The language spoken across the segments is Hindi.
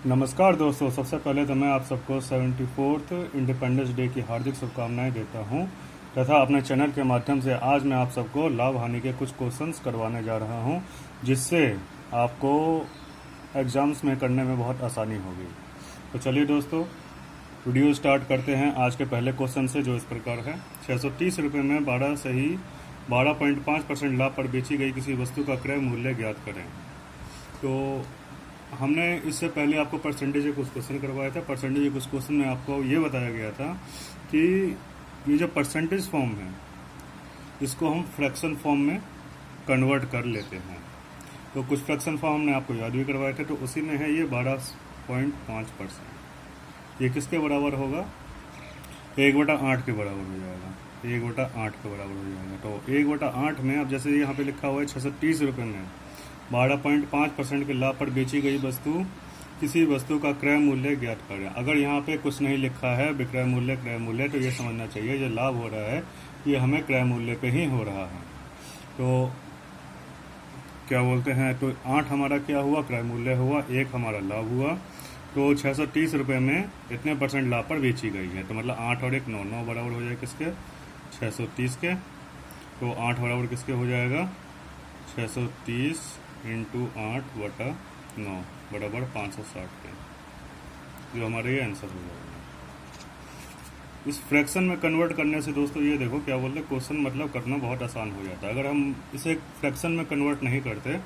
नमस्कार दोस्तों, सबसे पहले तो मैं आप सबको 74th इंडिपेंडेंस डे की हार्दिक शुभकामनाएं देता हूं तथा अपने चैनल के माध्यम से आज मैं आप सबको लाभ हानि के कुछ क्वेश्चंस करवाने जा रहा हूं जिससे आपको एग्ज़ाम्स में करने में बहुत आसानी होगी। तो चलिए दोस्तों, वीडियो स्टार्ट करते हैं आज के पहले क्वेश्चन से, जो इस प्रकार है। 630 रुपये में 12.5% लाभ पर बेची गई किसी वस्तु का क्रय मूल्य ज्ञात करें। तो हमने इससे पहले आपको परसेंटेज के कुछ क्वेश्चन करवाया था। परसेंटेज के कुछ क्वेश्चन में आपको ये बताया गया था कि ये जो परसेंटेज फॉर्म है इसको हम फ्रैक्शन फॉर्म में कन्वर्ट कर लेते हैं। तो कुछ फ्रैक्शन फॉर्म हमने आपको याद भी करवाए थे, तो उसी में है ये 12.5%। ये किसके बराबर होगा? 1/8 के बराबर हो जाएगा। 1/8 के बराबर हो जाएगा। तो 1/8 में अब जैसे यहाँ पे लिखा हुआ है 630 रुपये में 12.5% के लाभ पर बेची गई वस्तु किसी वस्तु का क्रय मूल्य ज्ञात करें। अगर यहाँ पे कुछ नहीं लिखा है विक्रय मूल्य क्रय मूल्य, तो ये समझना चाहिए जो लाभ हो रहा है ये हमें क्रय मूल्य पे ही हो रहा है। तो क्या बोलते हैं, तो 8 हमारा क्या हुआ? क्रय मूल्य हुआ। 1 हमारा लाभ हुआ। तो 630 रुपये में इतने परसेंट लाभ पर बेची गई है, तो मतलब 8 और 1 9, 9 बराबर हो जाए किसके? 630 के। तो 8 बराबर किसके हो जाएगा? 630 इंटू 8/9 बराबर 560 के, जो हमारे ये आंसर हो जाएगा। इस फ्रैक्शन में कन्वर्ट करने से दोस्तों ये देखो क्या बोलते हैं, क्वेश्चन मतलब करना बहुत आसान हो जाता है। अगर हम इसे फ्रैक्शन में कन्वर्ट नहीं करते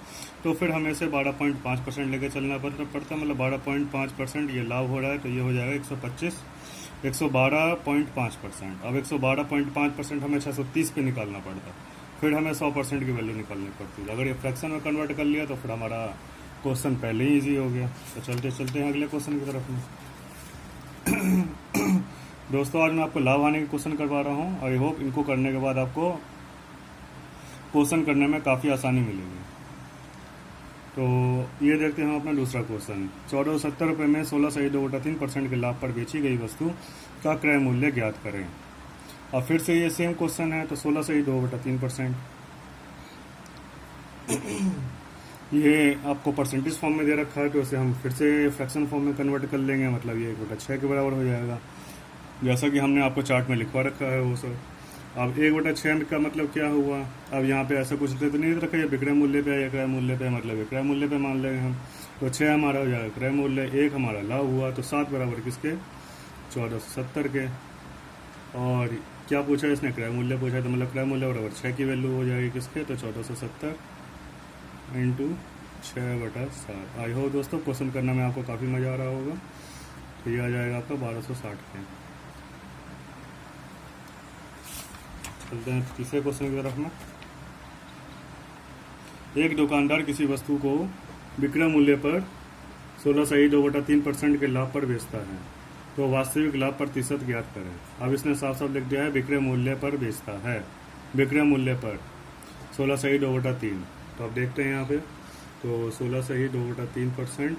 तो फिर हमें इसे 12.5% लेके चलना पड़ता। मतलब 12.5% ये लाभ हो रहा है, तो ये हो जाएगा 112.5%। अब 112.5% हमें 630 पे निकालना पड़ता, फिर हमें 100% की वैल्यू निकालनी पड़ती है। अगर ये फ्रैक्शन में कन्वर्ट कर लिया तो फिर हमारा क्वेश्चन पहले ही इजी हो गया। तो चलते चलते हैं अगले क्वेश्चन की तरफ में। दोस्तों, आज मैं आपको लाभ हानि के क्वेश्चन करवा रहा हूँ। आई होप इनको करने के बाद आपको क्वेश्चन करने में काफ़ी आसानी मिलेगी। तो ये देखते हैं हम अपना दूसरा क्वेश्चन। 1470 रुपये में 16.2/3% के लाभ पर बेची गई वस्तु का क्रय मूल्य ज्ञात करें। और फिर से ये सेम क्वेश्चन है, तो 16.2/3%। ये आपको परसेंटेज फॉर्म में दे रखा है, तो इसे हम फिर से फ्रैक्शन फॉर्म में कन्वर्ट कर लेंगे। मतलब ये 1/6 के बराबर हो जाएगा, जैसा कि हमने आपको चार्ट में लिखवा रखा है वो सब। अब 1/6 का मतलब क्या हुआ? अब यहाँ पे ऐसा कुछ तो नहीं रखा, ये विक्रय मूल्य पे या क्रय मूल्य पे, मतलब विक्रय मूल्य पे मान लेंगे हम। तो 6 हमारा हो जाएगा क्रय मूल्य, 1 हमारा लाभ हुआ। तो 7 बराबर किसके? 1470 के। और क्या पूछा इसने? क्रय मूल्य पूछा, तो मतलब क्रय मूल्य बराबर 6 की वैल्यू हो जाएगी किसके? तो 1470 इंटू 6/7। आई होप दोस्तों क्वेश्चन करने में आपको काफ़ी मज़ा आ रहा होगा। तो ये आ जाएगा आपका 1260 के। चलते हैं तीसरे क्वेश्चन की तरफ में। एक दुकानदार किसी वस्तु को विक्रय मूल्य पर 16.2/3% के लाभ पर बेचता है, तो वास्तविक लाभ प्रतिशत ज्ञात करें। अब इसने साफ साफ लिख दिया है विक्रय मूल्य पर बेचता है, विक्रय मूल्य पर 16.2/3। तो अब देखते हैं यहाँ पे, तो 16.2/3%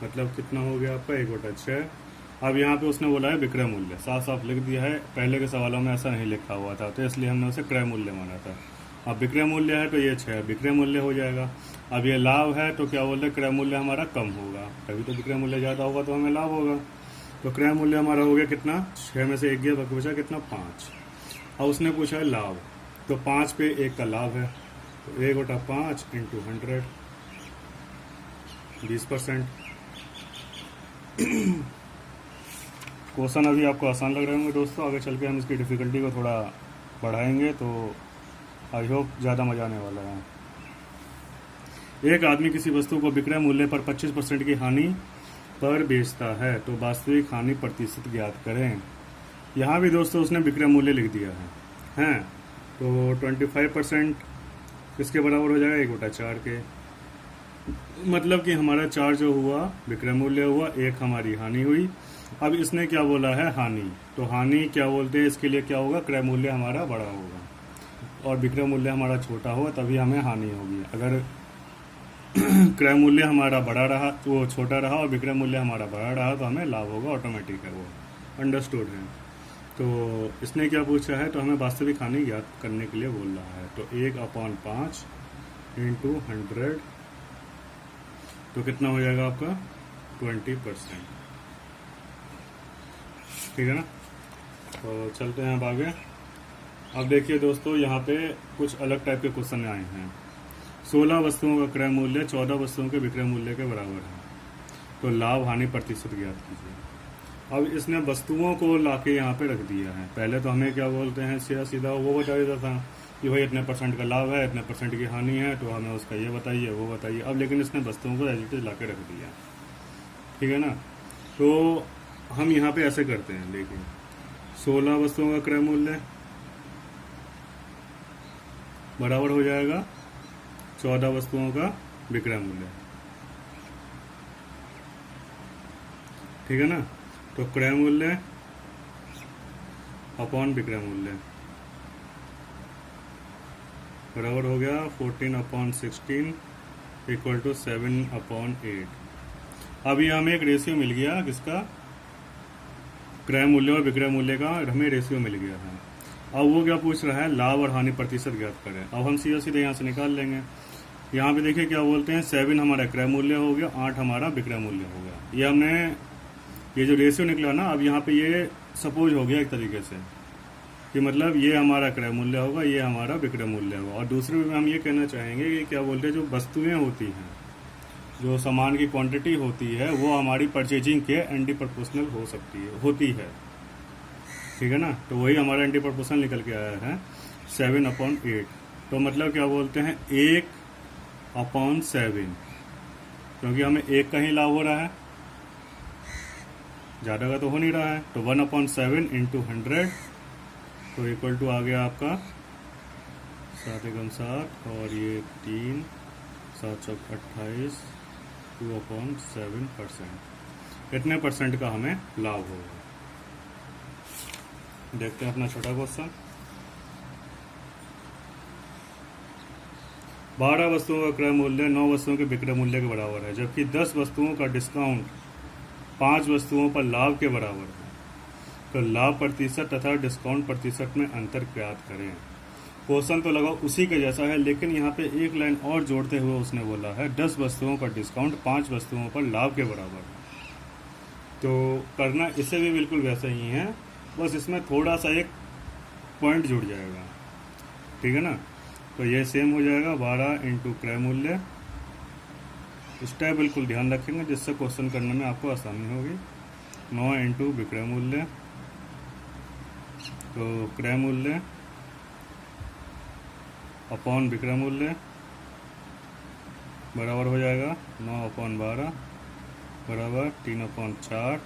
मतलब कितना हो गया आपका? 1/6। अब यहाँ पे उसने बोला है विक्रय मूल्य, साफ साफ लिख दिया है। पहले के सवालों में ऐसा नहीं लिखा हुआ था, तो इसलिए हमने उसे क्रय मूल्य माना था। अब विक्रय मूल्य है तो ये 6 विक्रय मूल्य हो जाएगा। अब ये लाभ है तो क्या बोलते हैं, क्रय मूल्य हमारा कम होगा, तभी तो विक्रय मूल्य ज़्यादा होगा तो हमें लाभ होगा। तो क्रय मूल्य हमारा हो गया कितना? 6 में से 1 गया, बाकी बचा कितना? 5। और उसने पूछा है लाभ, तो 5 पे 1 का लाभ है, तो 1/5 इंटू 100 20%। क्वेश्चन अभी आपको आसान लग रहे होंगे दोस्तों, आगे चल के हम इसकी डिफ़िकल्टी को थोड़ा बढ़ाएंगे, तो आई होप ज़्यादा मज़ा आने वाला है। एक आदमी किसी वस्तु को विक्रय मूल्य पर 25% की हानि पर बेचता है, तो वास्तविक हानि प्रतिशत ज्ञात करें। यहाँ भी दोस्तों उसने विक्रय मूल्य लिख दिया है तो 25% किसके बराबर हो जाएगा? 1/4 के। मतलब कि हमारा 4 जो हुआ विक्रय मूल्य हुआ, 1 हमारी हानि हुई। अब इसने क्या बोला है? हानि। तो हानि क्या बोलते हैं इसके लिए? क्या होगा? क्रय मूल्य हमारा बड़ा होगा और विक्रय मूल्य हमारा छोटा होगा, तभी हमें हानि होगी। अगर क्रय मूल्य हमारा बड़ा रहा तो वो छोटा रहा, और विक्रय मूल्य हमारा बड़ा रहा तो हमें लाभ होगा, ऑटोमेटिक है वो, अंडरस्टूड है। तो इसने क्या पूछा है? तो हमें वास्तविक हानि ज्ञात करने के लिए बोल रहा है। तो 1/5 इंटू 100 तो कितना हो जाएगा आपका 20%। ठीक है ना। तो चलते हैं अब आगे। अब देखिए दोस्तों, यहाँ पे कुछ अलग टाइप के क्वेश्चन आए हैं। 16 वस्तुओं का क्रय मूल्य 14 वस्तुओं के विक्रय मूल्य के बराबर है, तो लाभ हानि प्रतिशत ज्ञात कीजिए। अब इसने वस्तुओं को लाके यहाँ पे रख दिया है। पहले तो हमें क्या बोलते हैं, सीधा सीधा वो बता देता था कि भाई इतने % का लाभ है, इतने % की हानि है, तो हमें उसका ये बताइए वो बताइए। अब लेकिन इसने वस्तुओं को एज इट इज ला के रख दिया। ठीक है ना। तो हम यहाँ पे ऐसे करते हैं, देखिए 16 वस्तुओं का क्रय मूल्य बराबर हो जाएगा 14 वस्तुओं का विक्रय मूल्य। ठीक है ना। तो क्रय मूल्य अपॉन विक्रय मूल्य बराबर हो गया 14/16 इक्वल टू 7/8। अभी हमें एक रेशियो मिल गया, किसका, क्रय मूल्य और विक्रय मूल्य का हमें रेशियो मिल गया है। अब वो क्या पूछ रहा है, लाभ और हानि प्रतिशत ज्ञात करें। अब हम सीधे सीधे यहाँ से निकाल लेंगे। यहाँ पे देखिए क्या बोलते हैं, 7 हमारा क्रय मूल्य हो गया, 8 हमारा विक्रय मूल्य हो गया। ये हमने ये जो रेशियो निकला ना, अब यहाँ पे ये सपोज हो गया एक तरीके से कि मतलब ये हमारा क्रय मूल्य होगा, ये हमारा विक्रय मूल्य होगा। और दूसरे में हम ये कहना चाहेंगे कि क्या बोलते हैं, जो वस्तुएं होती हैं, जो सामान की क्वांटिटी होती है, वो हमारी परचेजिंग के एंटी प्रोपोर्शनल हो सकती है, होती है। ठीक है ना। तो वही हमारा एंटी प्रोपोर्शनल निकल के आया है 7/8। तो मतलब क्या बोलते हैं, 1/7, क्योंकि हमें 1 का ही लाभ हो रहा है, ज़्यादा का तो हो नहीं रहा है। तो 1/7 इंटू 100 तो इक्वल टू आ गया आपका 7 एकम 7 और ये 3 7 चौक 28 2/7%। इतने % का हमें लाभ होगा। देखते हैं अपना छोटा क्वेश्चन। 12 वस्तुओं का क्रय मूल्य 9 वस्तुओं के विक्रय मूल्य के बराबर है, जबकि 10 वस्तुओं का डिस्काउंट 5 वस्तुओं पर लाभ के बराबर है। तो लाभ प्रतिशत तथा डिस्काउंट प्रतिशत में अंतर ज्ञात करें। क्वेश्चन तो लगा उसी के जैसा है, लेकिन यहाँ पे एक लाइन और जोड़ते हुए उसने बोला है 10 वस्तुओं का डिस्काउंट 5 वस्तुओं पर लाभ के बराबर है। तो करना इसे भी बिल्कुल वैसा ही है, बस इसमें थोड़ा सा एक पॉइंट जुड़ जाएगा। ठीक है ना। तो ये सेम हो जाएगा 12 इंटू क्रय मूल्य। स्टेप बिल्कुल ध्यान रखेंगे जिससे क्वेश्चन करने में आपको आसानी होगी। 9 इंटू विक्रय मूल्य, तो क्रय मूल्य अपॉन विक्रय मूल्य बराबर हो जाएगा 9/12 बराबर 3/4।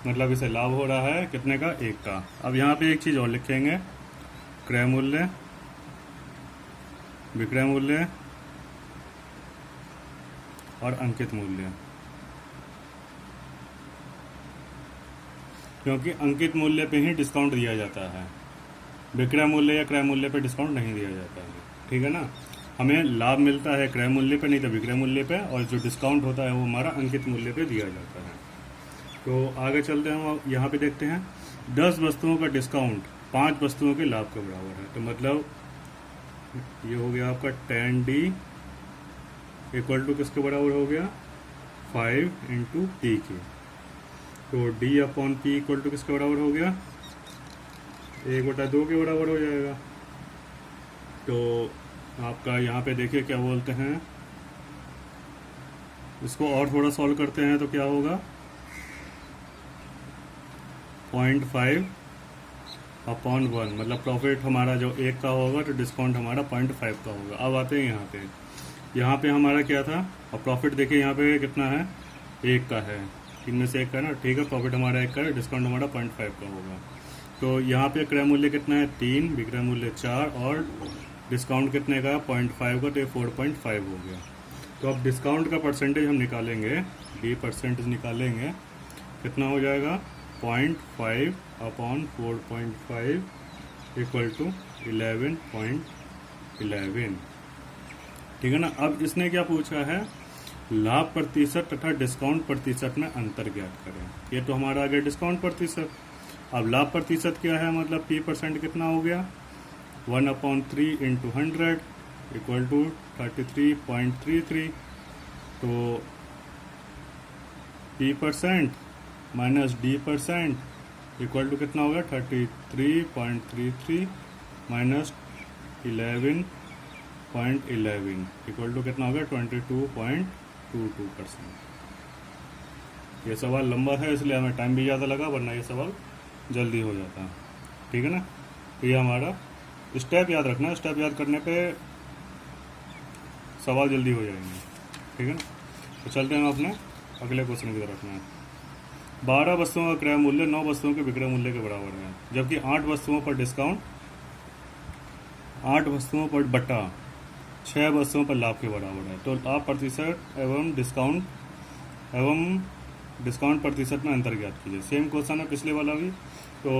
मतलब इसे लाभ हो रहा है कितने का, 1 का। अब यहाँ पे एक चीज़ और लिखेंगे, क्रय मूल्य विक्रय मूल्य और अंकित मूल्य, क्योंकि अंकित मूल्य पे ही डिस्काउंट दिया जाता है, विक्रय मूल्य या क्रय मूल्य पे डिस्काउंट नहीं दिया जाता है। ठीक है ना। हमें लाभ मिलता है क्रय मूल्य पे, नहीं तो विक्रय मूल्य पे, और जो डिस्काउंट होता है वो हमारा अंकित मूल्य पे दिया जाता है। तो आगे चलते हैं, यहाँ पे देखते हैं 10 वस्तुओं का डिस्काउंट 5 वस्तुओं के लाभ के बराबर है। तो मतलब ये हो गया आपका 10D इक्वल टू किसके बराबर हो गया, 5 इंटू टी के। तो D/P इक्वल टू किसके बराबर हो गया, 1/2 के बराबर हो जाएगा। तो आपका यहाँ पे देखिए क्या बोलते हैं, इसको और थोड़ा सॉल्व करते हैं तो क्या होगा, 0.5/1, मतलब प्रॉफिट हमारा जो 1 का होगा तो डिस्काउंट हमारा 0.5 का होगा। अब आते हैं यहाँ पे हमारा क्या था, और प्रॉफिट देखिए यहाँ पे कितना है, 1 का है, इनमें से 1 का ना। ठीक है, प्रॉफिट हमारा 1 का है, डिस्काउंट हमारा 0.5 का होगा। तो यहाँ पे क्रय मूल्य कितना है, 3, विक्रय मूल्य 4 और डिस्काउंट कितने का, 0.5 का, तो ये 4.5 हो गया। तो अब डिस्काउंट का परसेंटेज हम निकालेंगे, D% निकालेंगे, कितना हो जाएगा, 0.5/4.5 इक्वल टू 11.11। ठीक है ना। अब इसने क्या पूछा है, लाभ प्रतिशत तथा डिस्काउंट प्रतिशत में अंतर ज्ञात करें। ये तो हमारा आ गया डिस्काउंट प्रतिशत। अब लाभ प्रतिशत क्या है, मतलब P% कितना हो गया, 1/3 इंटू 100 इक्वल टू 33.33। तो P% minus D% equal to कितना हो गया 33.33 माइनस 11.11 इक्वल टू कितना हो गया 22.22%। ये सवाल लंबा है इसलिए हमें टाइम भी ज़्यादा लगा, वरना ये सवाल जल्दी हो जाता है। ठीक है ना। तो ये हमारा स्टेप याद रखना, स्टेप याद करने पे सवाल जल्दी हो जाएंगे। ठीक है ना। तो चलते हैं अपने अगले क्वेश्चन की तरफ में। 12 वस्तुओं का क्रय मूल्य 9 वस्तुओं के विक्रय मूल्य के बराबर है, जबकि 8 वस्तुओं पर डिस्काउंट 8 वस्तुओं पर बटा 6 वस्तुओं पर लाभ के बराबर है। तो लाभ प्रतिशत एवं डिस्काउंट प्रतिशत में अंतर ज्ञात कीजिए। सेम क्वेश्चन है पिछले वाला भी, तो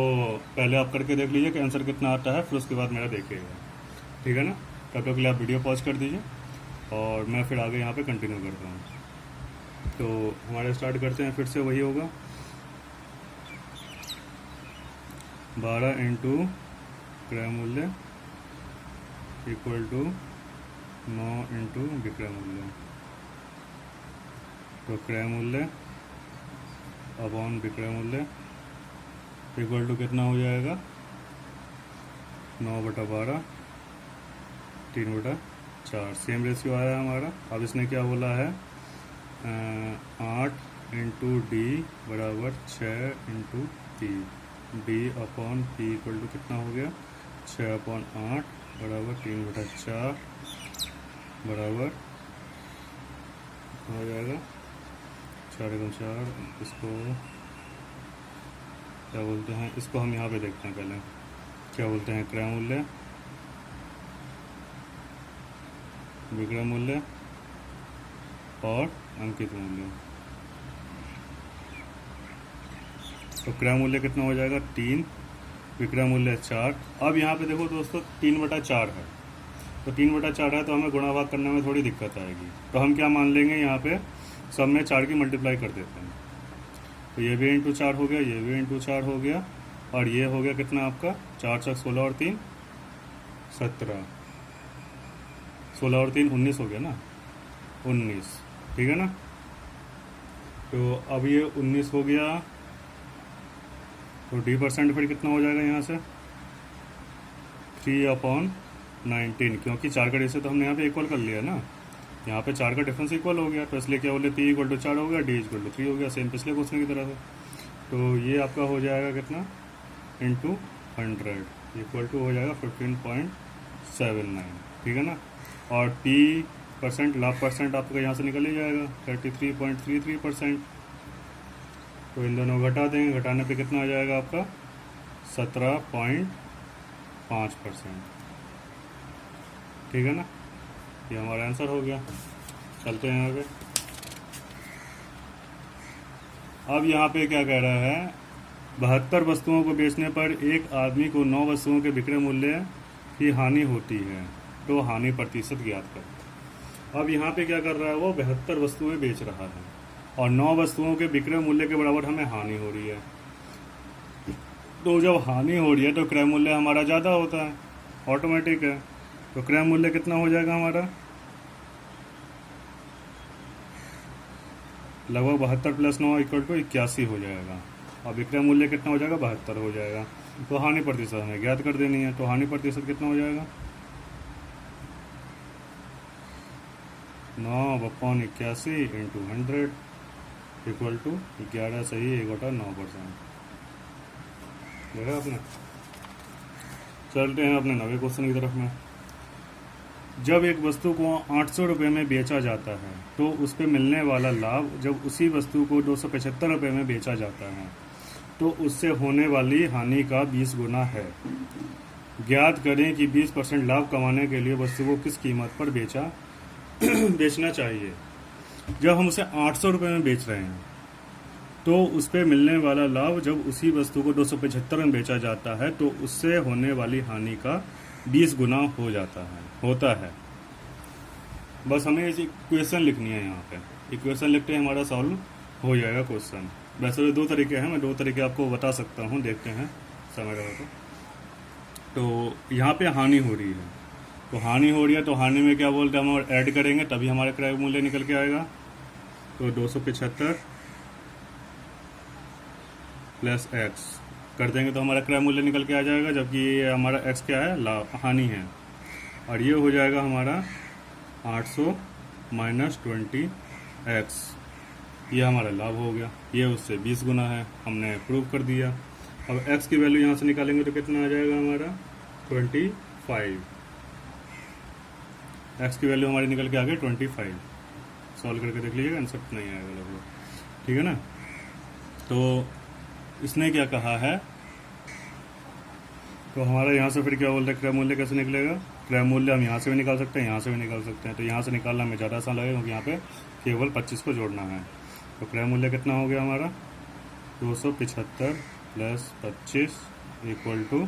पहले आप करके देख लीजिए कि आंसर कितना आता है, फिर उसके बाद मेरा देखिएगा। ठीक है ना। तब तक के लिए आप वीडियो पॉज कर दीजिए और मैं फिर आगे यहाँ पे कंटिन्यू करता हूँ। तो हमारे स्टार्ट करते हैं, फिर से वही होगा 12 इंटू क्रय मूल्य इक्वल टू 9 इंटू विक्रय मूल्य। तो क्रय मूल्य अपॉन विक्रय मूल्य इक्वल टू कितना हो जाएगा 9/12 3/4। सेम रेशियो आया हमारा। अब इसने क्या बोला है 8 इंटू डी बराबर 6 into P. D upon P equal to कितना हो गया 6/8 बराबर 3/4 बराबर हो जाएगा 4×4। इसको क्या बोलते हैं, इसको हम यहाँ पे देखते हैं पहले क्या बोलते हैं। क्रय मूल्य, विक्रय मूल्य और अंकित मूल्य। तो क्रय मूल्य कितना हो जाएगा 3, विक्रय मूल्य 4। अब यहाँ पे देखो दोस्तों 3/4 है, तो 3/4 है तो हमें गुणा भाग करने में थोड़ी दिक्कत आएगी। तो हम क्या मान लेंगे, यहाँ पे सब में 4 की मल्टीप्लाई कर देते हैं। तो ये भी इंटू 4 हो गया, ये भी इंटू 4 हो गया, और ये हो गया कितना आपका 4 × 16 और 3 17, 16 और 3 19 हो गया ना, 19। ठीक है ना। तो अब ये 19 हो गया, तो D% फिर कितना हो जाएगा यहाँ से 3/19, क्योंकि 4 का डिफरेंस तो हमने यहाँ पे इक्वल कर लिया ना, यहाँ पे 4 का डिफरेंस इक्वल हो गया, तो इसलिए क्या बोले 3 = 4 हो गया, D = 3 हो गया, सेम पिछले क्वेश्चन की तरह से। तो ये आपका हो जाएगा कितना इंटू 100 इक्वल टू हो जाएगा 15.79। ठीक है ना। और P% लाभ परसेंट आपका यहाँ से निकल ही जाएगा 33.33%। तो इन दोनों घटा देंगे, घटाने पे कितना आ जाएगा आपका 17.5%। ठीक है ना। ये हमारा आंसर हो गया। चलते हैं आगे। अब यहाँ पे क्या कह रहा है 72 वस्तुओं को बेचने पर एक आदमी को 9 वस्तुओं के विक्रय मूल्य की हानि होती है, तो हानि प्रतिशत ज्ञात करें। अब यहाँ पे क्या कर रहा है, वो 72 वस्तुएं बेच रहा है और 9 वस्तुओं के विक्रय मूल्य के बराबर हमें हानि हो रही है। तो जब हानि हो रही है तो क्रय मूल्य हमारा ज़्यादा होता है, ऑटोमेटिक है। तो क्रय मूल्य कितना हो जाएगा हमारा लगभग 72 + 9 = 81 हो जाएगा, और विक्रय मूल्य कितना हो जाएगा 72 हो जाएगा। तो हानि प्रतिशत हमें ज्ञात कर देनी है। तो हानि प्रतिशत कितना हो जाएगा 9/81 × 100 इक्वल टू 11 सही 1/9%। देखा आपने। चलते हैं अपने नवे क्वेश्चन की तरफ में। जब एक वस्तु को 800 रुपये में बेचा जाता है तो उस पर मिलने वाला लाभ जब उसी वस्तु को 275 रुपये में बेचा जाता है तो उससे होने वाली हानि का 20 गुना है। ज्ञात करें कि 20% लाभ कमाने के लिए वस्तु को किस कीमत पर बेचना चाहिए। जब हम उसे 800 रुपये में बेच रहे हैं तो उस पर मिलने वाला लाभ जब उसी वस्तु को 275 में बेचा जाता है तो उससे होने वाली हानि का 20 गुना होता है। बस हमें इस इक्वेशन लिखनी है। यहाँ पे इक्वेशन लिखते हैं हमारा सॉल्व हो जाएगा क्वेश्चन। वैसे तो 2 तरीके हैं, मैं 2 तरीके आपको बता सकता हूँ, देखते हैं समय रहा तो यहाँ पे हानि हो रही है, तो हानि हो रही है तो हानि में क्या बोलते हैं हम ऐड करेंगे तभी हमारा क्रय मूल्य निकल के आएगा। तो 275 प्लस एक्स कर देंगे तो हमारा क्रय मूल्य निकल के आ जाएगा, जबकि ये हमारा एक्स क्या है, हानि है। और ये हो जाएगा हमारा 800 माइनस 20x, ये हमारा लाभ हो गया। ये उससे 20 गुना है, हमने प्रूव कर दिया। अब x की वैल्यू यहाँ से निकालेंगे तो कितना आ जाएगा हमारा 25। x की वैल्यू हमारी निकल के आ गई 25। सॉल्व करके देख लीजिएगा, आंसर नहीं आएगा लगभग, ठीक है ना। तो इसने क्या कहा है, तो हमारा यहाँ से फिर क्या बोलते हैं, क्रय मूल्य कैसे निकलेगा। क्रय मूल्य हम यहाँ से भी निकाल सकते हैं, यहाँ से भी निकाल सकते हैं। तो यहाँ से निकालना हमें ज़्यादा आसान लगेगा क्योंकि यहाँ पे केवल 25 को जोड़ना है। तो क्रय मूल्य कितना हो गया हमारा 275 प्लस 25 इक्वल टू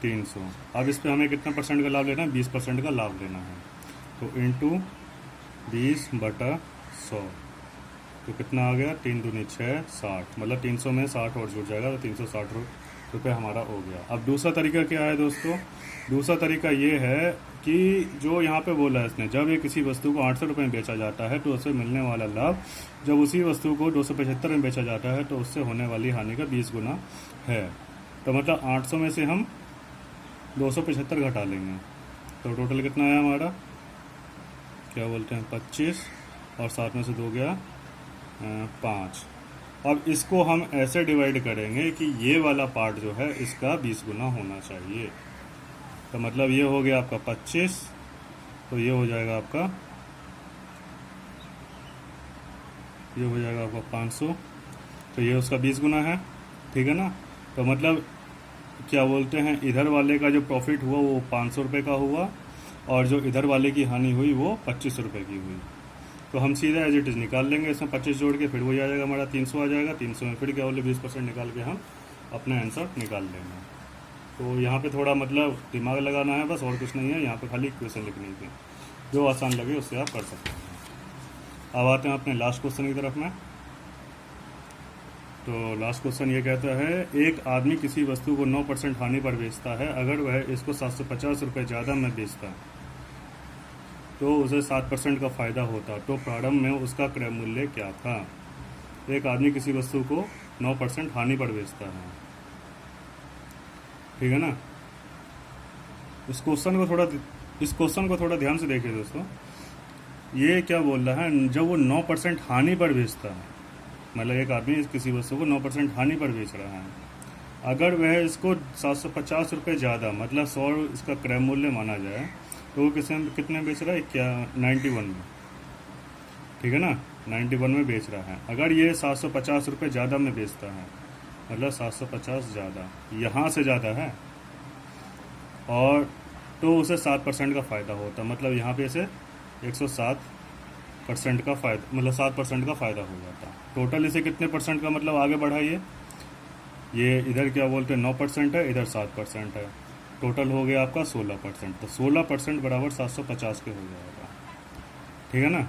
300। अब इस पर हमें कितना परसेंट का लाभ लेना है, 20% का लाभ लेना है। तो इंटू 20/100 तो कितना आ गया, 3 दूनी 6, 60, मतलब 300 में 60 और जुड़ जाएगा तो 360 रुपये हमारा हो गया। अब दूसरा तरीका क्या है दोस्तों, दूसरा तरीका ये है कि जो यहाँ पे बोला है इसने, जब ये किसी वस्तु को 800 रुपये में बेचा जाता है तो उससे मिलने वाला लाभ जब उसी वस्तु को 275 में बेचा जाता है तो उससे होने वाली हानि का 20 गुना है। तो मतलब 800 में से हम 275 घटा लेंगे तो टोटल कितना है हमारा, क्या बोलते हैं 25, और 7 में से 2 गया 5। अब इसको हम ऐसे डिवाइड करेंगे कि ये वाला पार्ट जो है इसका 20 गुना होना चाहिए। तो मतलब ये हो गया आपका 25, तो ये हो जाएगा आपका 500, तो ये उसका 20 गुना है, ठीक है ना। तो मतलब क्या बोलते हैं, इधर वाले का जो प्रॉफिट हुआ वो 500 रुपये का हुआ और जो इधर वाले की हानि हुई वो 25 रुपये की हुई। तो हम सीधा एज इट इज़ निकाल लेंगे, इसमें 25 जोड़ के फिर वही आ जाएगा हमारा 300 आ जाएगा। 300 में फिर क्या बोले 20% निकाल के हम अपना आंसर निकाल लेंगे। तो यहाँ पे थोड़ा मतलब दिमाग लगाना है बस, और कुछ नहीं है। यहाँ पे खाली इक्वेशन लिखनी थी, जो आसान लगे उससे आप कर सकते हैं। अब आते हैं अपने लास्ट क्वेश्चन की तरफ में। तो लास्ट क्वेश्चन ये कहता है, एक आदमी किसी वस्तु को 9% हानि पर बेचता है। अगर वह इसको 750 रुपये ज़्यादा में बेचता तो उसे 7% का फ़ायदा होता, तो प्रारंभ में उसका क्रय मूल्य क्या था। एक आदमी किसी वस्तु को 9% हानि पर बेचता है, ठीक है ना। इस क्वेश्चन को थोड़ा ध्यान से देखिए दोस्तों। ये क्या बोल रहा है, जब वो 9% हानि पर बेचता है, मतलब एक आदमी किसी वस्तु को 9% हानि पर बेच रहा है, अगर वह इसको 750 रुपये ज़्यादा मतलब 100 इसका क्रय मूल्य माना जाए तो वो कितने बेच रहा है, क्या 91 में, ठीक है ना, 91 में बेच रहा है। अगर ये 750 रुपये ज़्यादा में बेचता है, मतलब 750 ज़्यादा यहाँ से ज़्यादा है, और तो उसे 7% का फ़ायदा होता, मतलब यहाँ पे इसे 107% का फ़ायदा, मतलब 7% का फ़ायदा हो जाता। टोटल इसे कितने परसेंट का मतलब आगे बढ़ाइए, ये इधर क्या बोलते हैं 9% है, इधर 7% है, टोटल हो गया आपका 16%। तो 16% बराबर 750 के हो जाएगा, ठीक है ना।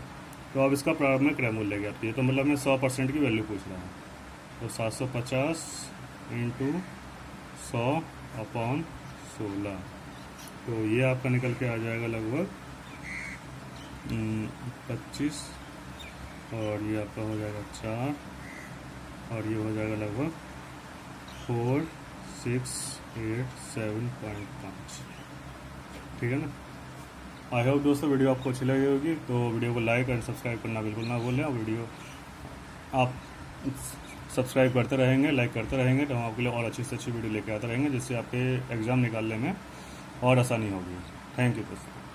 तो अब इसका प्रारंभ में क्रय मूल्य ज्ञात कीजिए, तो मतलब मैं 100% की वैल्यू पूछ रहा हूँ। तो 750 इंटू 100/16, तो ये आपका निकल के आ जाएगा लगभग 25, और ये आपका हो जाएगा 4, और ये हो जाएगा लगभग 4687.5, ठीक है ना। आई होप दोस्तों वीडियो आपको अच्छी लगी होगी, तो वीडियो को लाइक एंड सब्सक्राइब करना बिल्कुल ना भूलें। और वीडियो आप सब्सक्राइब करते रहेंगे, लाइक करते रहेंगे, तो हम आपके लिए और अच्छी से अच्छी वीडियो लेके आते रहेंगे, जिससे आपके एग्ज़ाम निकालने में और आसानी होगी। थैंक यू दोस्तों।